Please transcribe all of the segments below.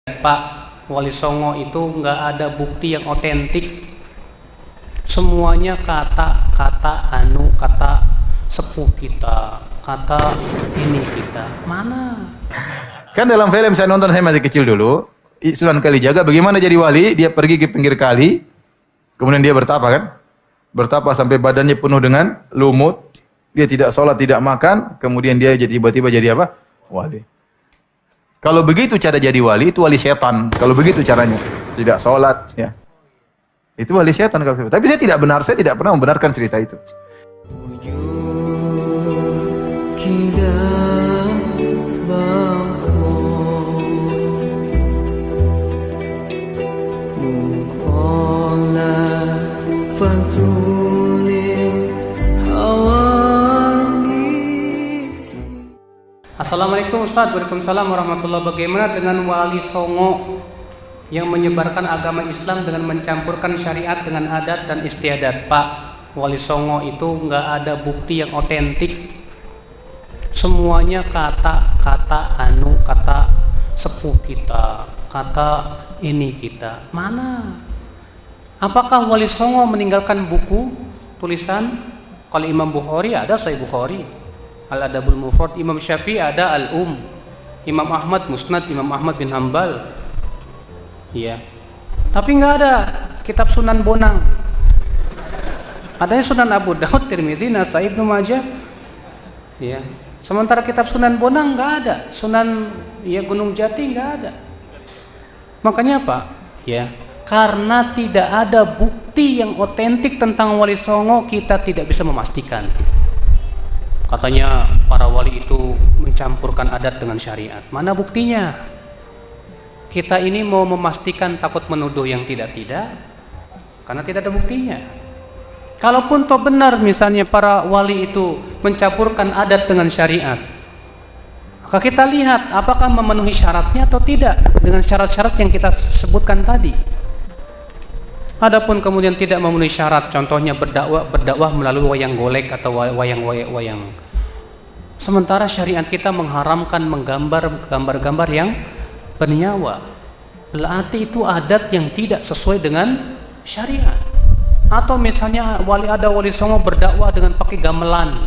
Pak, Wali Songo itu nggak ada bukti yang otentik. Semuanya kata sepuh kita, kata ini kita. Mana? Kan dalam film saya nonton, saya masih kecil dulu, Sunan Kalijaga bagaimana jadi wali, dia pergi ke pinggir kali, kemudian dia bertapa kan? Bertapa sampai badannya penuh dengan lumut, dia tidak sholat, tidak makan, kemudian dia tiba-tiba jadi apa? Wali. Kalau begitu cara jadi wali, itu wali setan. Kalau begitu caranya, tidak sholat, ya. Itu wali setan kalau seperti. Tapi saya tidak pernah membenarkan cerita itu. Assalamualaikum Ustaz, waalaikumsalam warahmatullahi wabarakatuh. Bagaimana dengan Wali Songo yang menyebarkan agama Islam dengan mencampurkan syariat dengan adat dan istiadat? Pak, Wali Songo itu nggak ada bukti yang otentik. Semuanya kata sepuh kita, kata ini kita. Mana? Apakah Wali Songo meninggalkan buku tulisan? Kalau Imam Bukhari ada Sahih Bukhari, Al-Adabul Mufrad. Imam Syafi'i ada Al-Um, Imam Ahmad Musnad Imam Ahmad bin Hambal. Iya. Tapi nggak ada kitab Sunan Bonang. Adanya Sunan Abu Daud, Tirmidzi, Nasai, Ibnu Majah. Iya. Sementara kitab Sunan Bonang nggak ada. Sunan Gunung Jati nggak ada. Makanya apa? Ya. Karena tidak ada bukti yang otentik tentang Wali Songo, kita tidak bisa memastikan. Katanya para wali itu mencampurkan adat dengan syariat. Mana buktinya? Kita ini mau memastikan, takut menuduh yang tidak-tidak, karena tidak ada buktinya. Kalaupun toh benar misalnya para wali itu mencampurkan adat dengan syariat, maka kita lihat apakah memenuhi syaratnya atau tidak dengan syarat-syarat yang kita sebutkan tadi. Adapun kemudian tidak memenuhi syarat, contohnya berdakwah melalui wayang golek atau wayang. Sementara syariat kita mengharamkan menggambar gambar-gambar yang bernyawa. Berarti itu adat yang tidak sesuai dengan syariat. Atau misalnya ada Wali Songo berdakwah dengan pakai gamelan.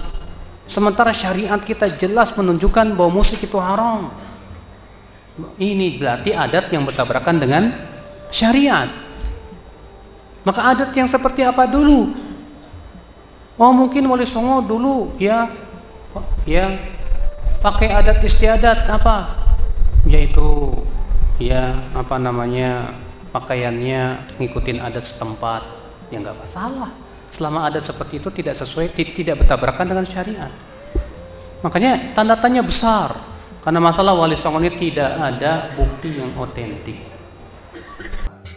Sementara syariat kita jelas menunjukkan bahwa musik itu haram. Ini berarti adat yang bertabrakan dengan syariat. Maka adat yang seperti apa dulu? Oh, mungkin Wali Songo dulu ya pakai adat istiadat apa? Yaitu pakaiannya ngikutin adat setempat. Ya enggak masalah. Selama adat seperti itu tidak sesuai, tidak bertabrakan dengan syariat. Makanya tanda tanya besar. Karena masalah Wali Songo ini tidak ada bukti yang otentik.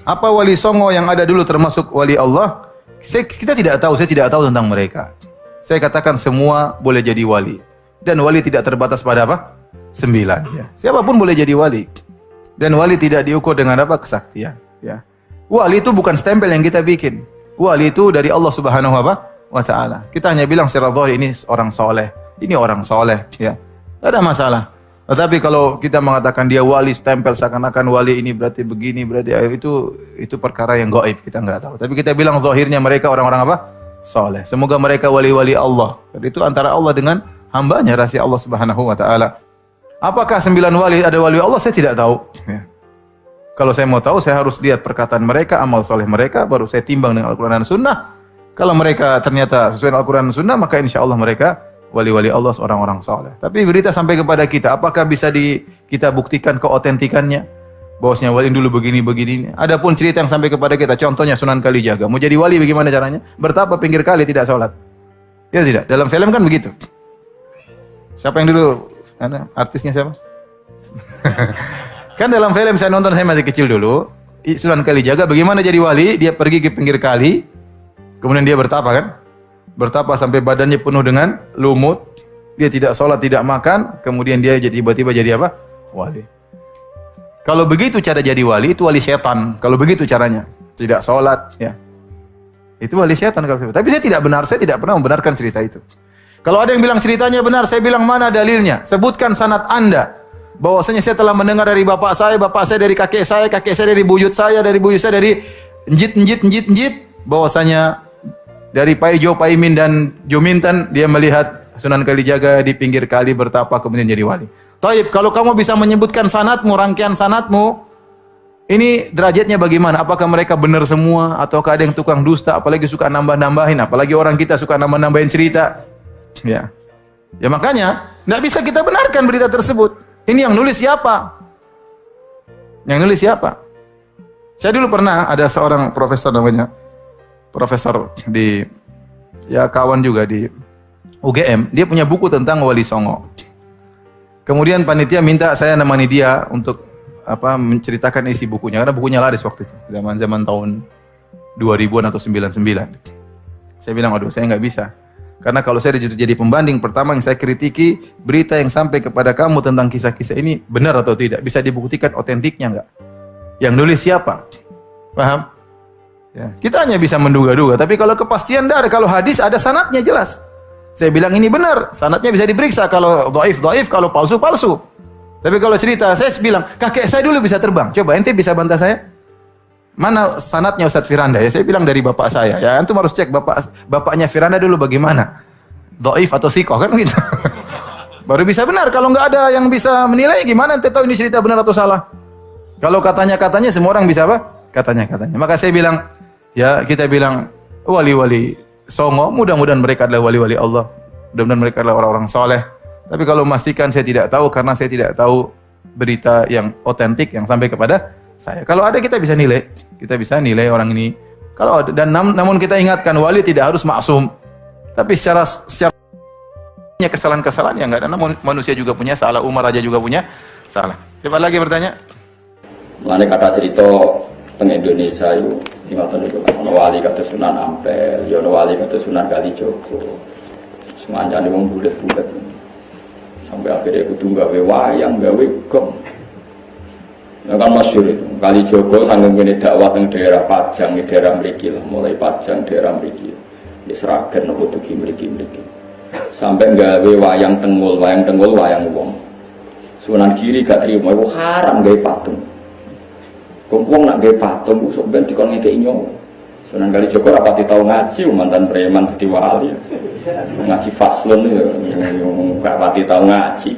Apa Wali Songo yang ada dulu termasuk wali Allah? Kita tidak tahu, saya tidak tahu tentang mereka. Saya katakan semua boleh jadi wali. Dan wali tidak terbatas pada apa? 9. Ya. Siapapun boleh jadi wali. Dan wali tidak diukur dengan apa? Kesaktian. Ya. Wali itu bukan stempel yang kita bikin. Wali itu dari Allah Subhanahu wa Ta'ala. Kita hanya bilang secara zahir ini orang soleh. Ini orang soleh. Ya. Tidak ada masalah. Tetapi kalau kita mengatakan dia wali, stempel seakan-akan wali ini berarti begini, berarti itu perkara yang gaib, kita enggak tahu. Tapi kita bilang zahirnya mereka orang-orang apa? Saleh. Semoga mereka wali-wali Allah. Jadi itu antara Allah dengan hambanya, rahasia Allah Subhanahu wa Ta'ala. Apakah 9 wali ada wali Allah? Saya tidak tahu. Ya. Kalau saya mau tahu, saya harus lihat perkataan mereka, amal soleh mereka, baru saya timbang dengan Al-Quran dan Sunnah. Kalau mereka ternyata sesuai dengan Al-Quran dan Sunnah, maka insya Allah mereka wali-wali Allah, orang-orang saleh. Tapi berita sampai kepada kita, apakah bisa kita buktikan keotentikannya? Bahwasanya wali dulu begini. Adapun cerita yang sampai kepada kita, contohnya Sunan Kalijaga. Mau jadi wali bagaimana caranya? Bertapa pinggir kali tidak sholat. Ya tidak? Dalam film kan begitu. Siapa yang dulu? Artisnya siapa? Kan dalam film saya nonton, saya masih kecil dulu, Sunan Kalijaga bagaimana jadi wali, dia pergi ke pinggir kali, kemudian dia bertapa kan? Bertapa sampai badannya penuh dengan lumut, dia tidak sholat, tidak makan, kemudian dia tiba-tiba jadi apa? Wali. Kalau begitu cara jadi wali, itu wali setan. Kalau begitu caranya, tidak sholat, ya. Itu wali setan kalau seperti. Tapi saya tidak pernah membenarkan cerita itu. Kalau ada yang bilang ceritanya benar, saya bilang mana dalilnya? Sebutkan sanad Anda. bahwasanya saya telah mendengar dari bapak saya dari kakek saya dari buyut saya dari njit, bahwasanya dari Paijo, Paimin dan Jominten dia melihat Sunan Kalijaga di pinggir kali bertapa kemudian jadi wali. Taib, kalau kamu bisa menyebutkan sanadmu, rangkaian sanadmu, ini derajatnya bagaimana? Apakah mereka benar semua ataukah ada yang tukang dusta, apalagi suka nambah-nambahin, apalagi orang kita suka nambah-nambahin cerita. Ya. Ya makanya enggak bisa kita benarkan berita tersebut. Ini yang nulis siapa? Yang nulis siapa? Saya dulu pernah ada seorang profesor namanya profesor di ya kawan juga di UGM, dia punya buku tentang Wali Songo. Kemudian panitia minta saya nemani dia untuk menceritakan isi bukunya karena bukunya laris waktu itu, zaman tahun 2000-an atau 99. Saya bilang, "Aduh, saya nggak bisa." Karena kalau saya jadi pembanding, pertama yang saya kritiki berita yang sampai kepada kamu tentang kisah-kisah ini benar atau tidak, bisa dibuktikan otentiknya enggak? Yang nulis siapa? Paham? Ya. Kita hanya bisa menduga-duga, tapi kalau kepastian tidak ada. Kalau hadis ada sanadnya jelas. Saya bilang ini benar, sanadnya bisa diperiksa. Kalau dhaif, kalau palsu. Tapi kalau cerita, saya bilang, kakek saya dulu bisa terbang. Coba ente bisa bantah saya? Mana sanadnya Ustadz Firanda? Ya saya bilang dari bapak saya. Ya antum harus cek bapaknya Firanda dulu bagaimana? Dhaif atau sikoh kan gitu. Baru bisa benar. Kalau nggak ada yang bisa menilai, gimana ente tahu ini cerita benar atau salah? Kalau katanya semua orang bisa apa? Katanya. Maka saya bilang, ya kita bilang wali-wali Songo, mudah-mudahan mereka adalah wali-wali Allah. Mudah-mudahan mereka adalah orang-orang soleh. Tapi kalau memastikan saya tidak tahu karena saya tidak tahu berita yang otentik yang sampai kepada saya. Kalau ada kita bisa nilai orang ini. Kalau ada, dan namun kita ingatkan wali tidak harus maksum. Tapi secara kesalahan-kesalahan yang enggak ada. Namun manusia juga punya salah, Umar aja juga punya salah. Coba lagi bertanya. Mengenai kata cerita teng Indonesia itu ngoten niku ana wali kados Sunan Ampel, ya ana wali kados Sunan Kalijaga. Semanjane wong bulet-bulet. Sampai akhirnya kudu gawe wayang, gawe gong. Ya kan masyhur itu. Kalijaga sanggeng ngene dakwah teng daerah Pajang, daerah mriki lah, mulai Pajang daerah mriki. Wis ragen opo dugi mriki. Sampai gawe wayang tengul, wayang wong. Sunan Giri gak trimo, iku haram gawe patung. Wong nak gawe patung sok ben dikon ngekeki nyawa. Sunan Kalijaga rapati tau ngaji mantan preman dadi wali. Ngaji faslun ya gak pati tau ngaji.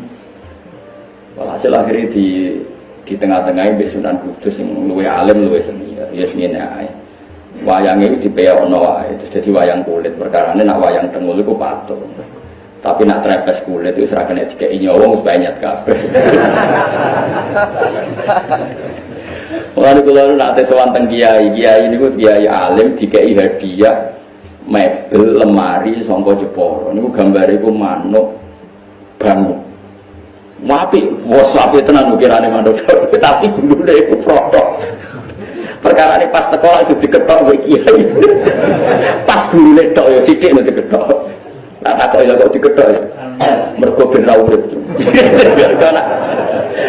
Walhasil akhirnya di tengah-tengah mbek Sunan Kudus sing luwih alim luwih seni. Ya ngene ae. Wayange iki dipeokno wae terus dadi wayang kulit. Perkarane nak wayang tengul iku patung. Tapi nak trepes kulit itu ora kena dikeki nyawa wis banyak kabeh. Mulane kula nak sowan teng kiai niku kiai alim dikei hadiah mebel lemari saka Jepara. Niku gambare iku manuk bangun. Apik, wes apik tenan ukirane manuk tapi gulune iku protok. Perkarane pas teko langsung diketok kowe kiai. Pas gulune tok ya sithik nek diketok. Nak takok ya kok diketok ya. Mergo ben ra urip.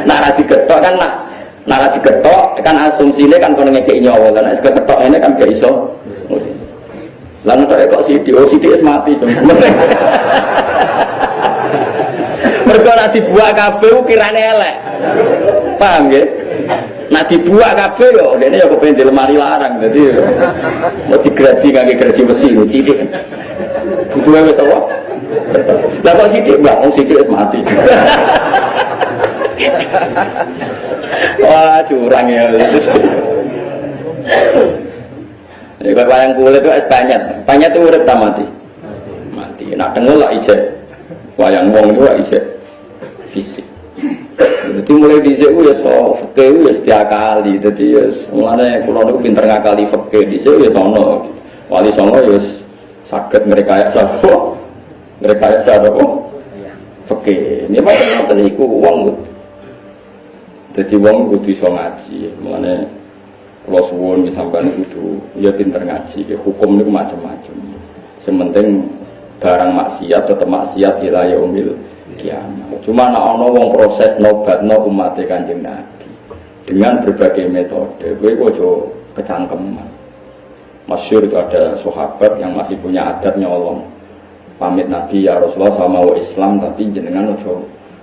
Nak ra diketok kan nak diketok kan asumsine kan kono ngekeki nyawa kan nek diketok ini kan gak iso. Lan kok sithik wis mati. Mergo nek dibuak kabeh ukirane elek. Paham nggih? Nek dibuak kabeh yo dene yo kepen di lemari larang dadi mau digraji kangge graji besi sithik. Butuhe wis apa? Lah kok sithik mbak wong sithik wis mati. Wah curang ya. Ya kalau wayang kulit itu es banyak tuh urip tak mati. Nak tengul lah ijek. Wayang wong itu lah ijek fisik. Jadi mulai dhisik ku ya so fikih ya setiap kali. Jadi ya mulane kula niku pinter ngakali fikih dhisik ya sono. Wali Songo ya saged ngrekayasa sapa? Ngrekayasa apa? Fikih. Ini pancen iku wong. Jadi wong kudu iso ngaji, mulane kula suwun sampeyan kudu ya pinter ngaji, hukum niku macam-macam. Sementing barang maksiat tetep maksiat ila yaumil kiamat. Cuma nek ana wong proses nobatno umate Kanjeng Nabi dengan berbagai metode, kowe aja kecangkeman. Masyhur itu ada sahabat yang masih punya adat nyolong. Pamit Nabi ya Rasulullah sama wa Islam tapi jenengan aja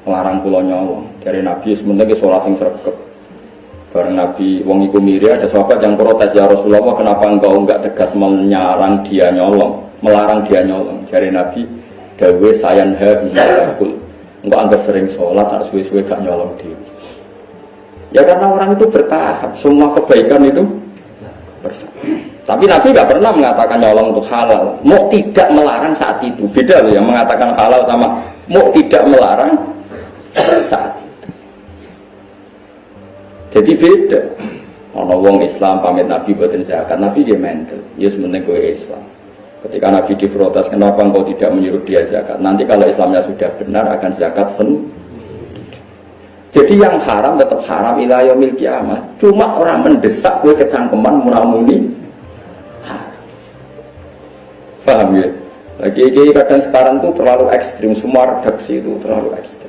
ngelarang kula nyolong. Dari Nabi sementing sholat sing sregep. Bareng Nabi wong iku miri ada sahabat yang protes, ya Rasulullah kenapa engkau enggak tegas melarang dia nyolong? Dari Nabi dawe sayanha binakul. Engkau anggap sering sholat tak suwe-suwe gak nyolong dia. Ya karena orang itu bertahap, semua kebaikan itu bertahap. Tapi Nabi gak pernah mengatakan nyolong itu halal. Mau tidak melarang saat itu. Beda loh yang mengatakan halal sama mau tidak melarang saat itu. Jadi beda. Ono wong Islam pamit Nabi boten zakat, Nabi dia mental. Ya sebenarnya kowe Islam. Ketika Nabi diprotes, kenapa engkau tidak menyuruh dia zakat? Nanti kalau Islamnya sudah benar akan zakat sendiri. Jadi yang haram tetap haram ila yaumil kiamat. Cuma orang mendesak kowe kecangkeman murah-murni. Paham ya? Lagi kadang sekarang tuh terlalu ekstrim, semua redaksi itu terlalu ekstrim.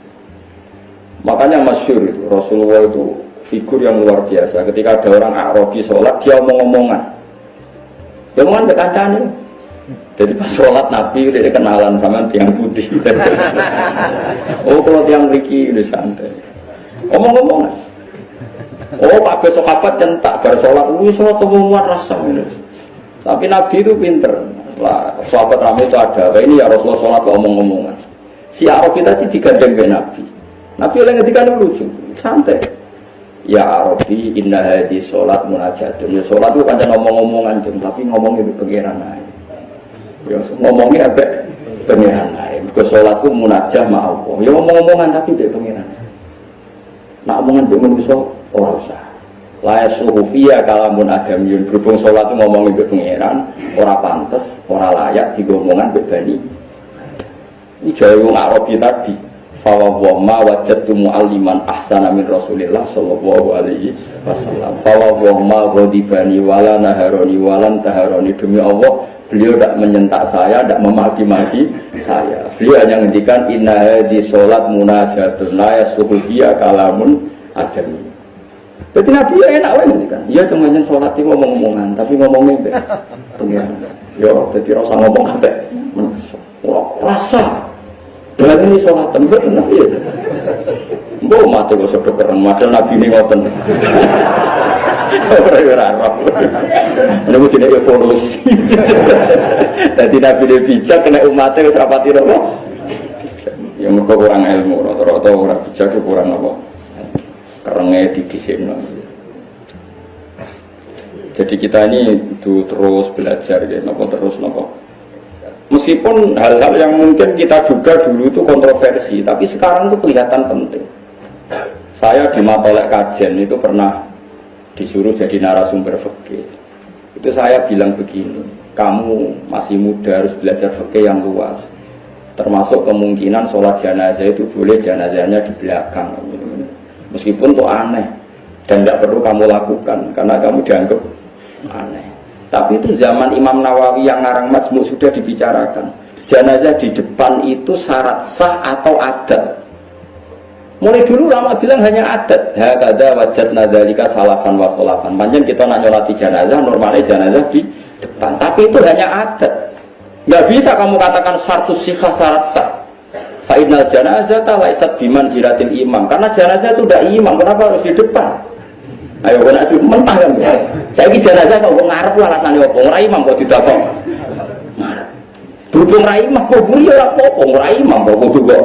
Makanya masyhur itu Rasulullah itu figur yang luar biasa. Ketika ada orang Arabi sholat, dia omong-omongan. Dia omongan berkancane. Jadi pas sholat Nabi udah kenalan sama tiang putih. Oh kalau tiang mriki udah santai. Omong-omongan. Oh Pak sahabat centak bar sholat, sholat omongan rasa ini. Tapi Nabi itu pinter. Setelah sahabat ramai itu ada, ini ya Rasulullah sholat omong-omongan. Si Arabi tadi digandeng ke Nabi. Nabi oleh ketika lucu, santai. Ya Arabi, inna hadi sholat munajatun. Ya sholat itu kan ngomong-ngomongan, tapi ngomongnya di pengiran aja. Ya ngomongnya apa? Pengiran aja. Because sholat itu munajah ma Allah. Ya ngomong-ngomongan tapi di pengiran. Nak omongan di manusia orang usah. La yasluhu fiya kalamun adamiyun. Berhubung sholat itu ngomongin di pengiran, orang pantas, orang layak digomongan bebani. Ini jauh Arabi tadi. Fawwama wajadtu mu'alliman ahsana min Rasulillah sallallahu alaihi wasallam. Fawwama ghadibani wala naharoni walan taharoni. Demi Allah, beliau tidak menyentak saya, tidak memaki-maki saya. Beliau hanya ngendikan inna hadhi sholat munajatun la yasluhu fiya kalamun adami. Jadi Nabi ya enak wae ngendikan. Iya cuma nyen sholat iki ngomong-ngomongan, tapi ngomongnya mbek pengen. Yo dadi ora usah ngomong kabeh. Rasa berarti ini sholat tempat Nabi ya. Mbok mati kok sudah keren, padahal Nabi ini ngoten. Ora Arab. Niku jenenge evolusi. Dadi Nabi dia bijak kena umatnya wis rapati apa? Ya mergo kurang ilmu, rata-rata ora bijak kurang apa? Kerenge didhisikno. Jadi kita ini itu terus belajar ya, napa terus napa. Meskipun hal-hal yang mungkin kita duga dulu itu kontroversi, tapi sekarang itu kelihatan penting. Saya di Matolek Kajen itu pernah disuruh jadi narasumber fikih. Itu saya bilang begini, kamu masih muda harus belajar fikih yang luas. Termasuk kemungkinan sholat jenazah itu boleh jenazahnya di belakang. Meskipun itu aneh dan tidak perlu kamu lakukan karena kamu dianggap aneh. Tapi itu zaman Imam Nawawi yang ngarang Majmu' sudah dibicarakan. Jenazah di depan itu syarat sah atau adat. Mulai dulu lama bilang hanya adat. Hakada wajadna dzalika salafan wa khulafan. Panjen kita nak nyolati jenazah, normalnya jenazah di depan. Tapi itu hanya adat. Enggak bisa kamu katakan syartu sihah syarat sah. Fa innal janazata laisat biman ziratil imam. Karena jenazah itu tidak imam, kenapa harus di depan? Ayo kena itu mentah kan. Saya ini jenazah kok ngarep alasannya apa? Ora imam kok didakok. Berhubung ra imam kok buri ora apa-apa, ora imam kok kudu kok